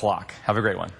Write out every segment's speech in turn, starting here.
clock. Have a great one.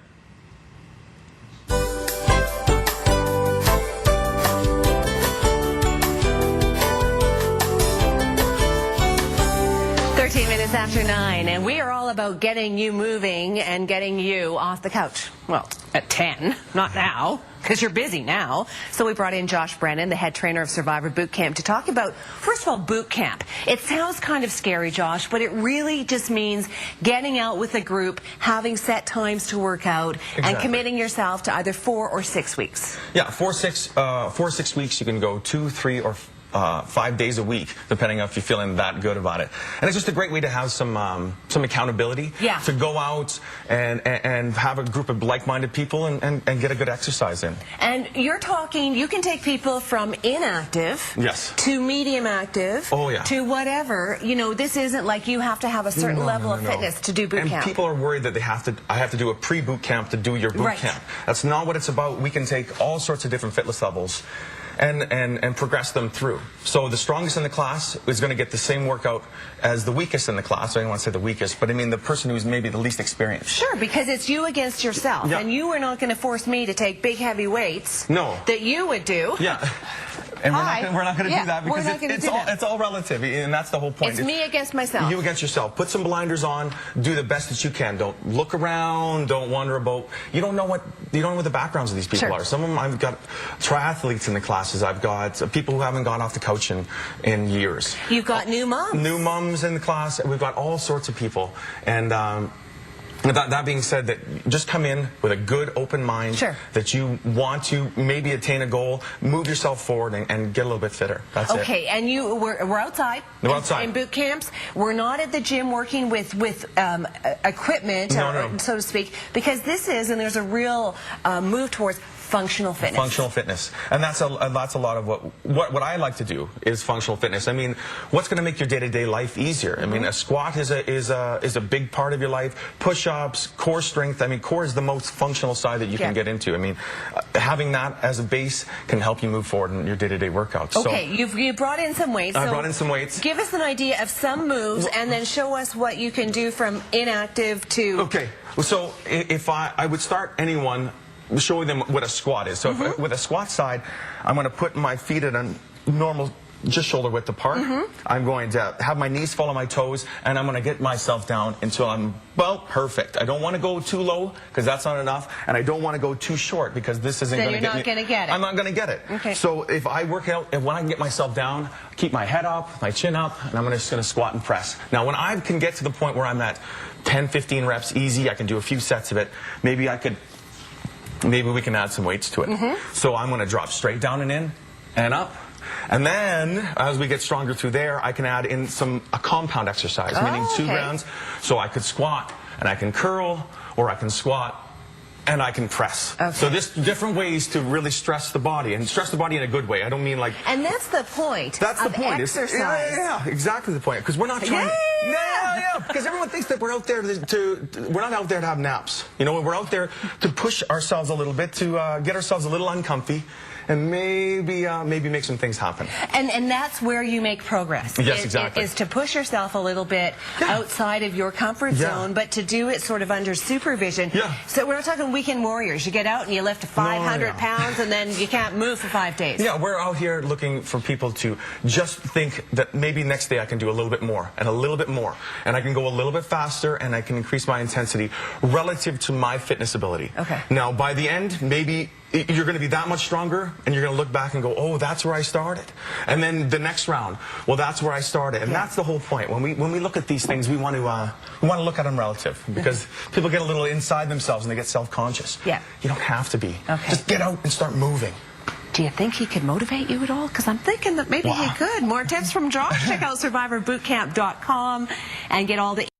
After 9, and we are all about getting you moving and getting you off the couch. Well, at 10, not now, because you're busy now. So we brought in Josh Brennan, the head trainer of Survivor Bootcamp, to talk about, first of all, Bootcamp. It sounds kind of scary, Josh, but it really just means getting out with a group, having set times to work out, and committing yourself to either 4 or 6 weeks. Yeah, 4 or 6 weeks. You can go 2, 3, or 5 days a week, depending on if you're feeling that good about it. And it's just a great way to have some accountability, to go out and have a group of like-minded people and get a good exercise in. And you're talking, you can take people from inactive to medium active to whatever. You know, this isn't like you have to have a certain level of fitness to do boot camp. And people are worried that I have to do a pre-boot camp to do your boot camp. That's not what it's about. We can take all sorts of different fitness levels and progress them through. So the strongest in the class is going to get the same workout as the weakest in the class. I don't want to say the weakest, but I mean the person who's maybe the least experienced. Sure, because it's you against yourself. And you are not going to force me to take big heavy weights that you would do. And we're not going to do that because it's all relative, and that's the whole point. It's me against myself. You against yourself. Put some blinders on. Do the best that you can. Don't look around. Don't wonder about. You don't know what the backgrounds of these people are. Some of them, I've got triathletes in the classes. I've got people who haven't gone off the couch in years. You've got new moms. New moms in the class. We've got all sorts of people. And that being said, that just come in with a good open mind, that you want to maybe attain a goal, move yourself forward and get a little bit fitter. That's it. Okay, and we're outside. We're outside. In boot camps. We're not at the gym working with equipment, so to speak, because this is, and there's a real move towards functional fitness. Functional fitness, and that's a lot of what I like to do is functional fitness. I mean, what's going to make your day-to-day life easier? I mean, a squat is a big part of your life. Push-ups, core strength. I mean, core is the most functional side that you can get into. I mean, having that as a base can help you move forward in your day-to-day workouts. Okay, you brought in some weights. I brought in some weights. Give us an idea of some moves, and then show us what you can do from inactive to. Okay, so if I would start anyone showing them what a squat is. So with a squat side, I'm going to put my feet at a normal, just shoulder width apart. I'm going to have my knees follow my toes, and I'm going to get myself down until I'm, well, perfect. I don't want to go too low, because that's not enough, and I don't want to go too short, because this isn't going to get me. Then you're not going to get it. I'm not going to get it. Okay. So if I work out, and when I can get myself down, keep my head up, my chin up, and I'm just going to squat and press. Now, when I can get to the point where I'm at 10, 15 reps easy, I can do a few sets of it, maybe we can add some weights to it. So I'm going to drop straight down and in and up. And then, as we get stronger through there, I can add in a compound exercise, meaning 2 rounds. So I could squat, and I can curl, or I can squat, and I can press. So there's different ways to really stress the body, and stress the body in a good way. I don't mean like... And that's the point. That's the point. Exercise. Yeah, exactly the point. Because we're not trying... because everyone thinks that we're out there we're not out there to have naps. You know, we're out there to push ourselves a little bit, to get ourselves a little uncomfy, and maybe make some things happen. And that's where you make progress. Yes, exactly. Is to push yourself a little bit outside of your comfort zone, but to do it sort of under supervision. So we're not talking weekend warriors. You get out and you lift 500 pounds, and then you can't move for 5 days. Yeah, we're out here looking for people to just think that maybe next day I can do a little bit more, and a little bit more, and I can go a little bit faster, and I can increase my intensity relative to my fitness ability. Now, by the end, maybe you're going to be that much stronger, and you're going to look back and go, oh, that's where I started. And then the next round, well, that's where I started. And that's the whole point. When we look at these things, we want to look at them relative, because people get a little inside themselves and they get self-conscious. You don't have to be. Just get out and start moving. Do you think he could motivate you at all? Because I'm thinking that maybe he could. More tips from Josh. Check out SurvivorBootcamp.com and get all the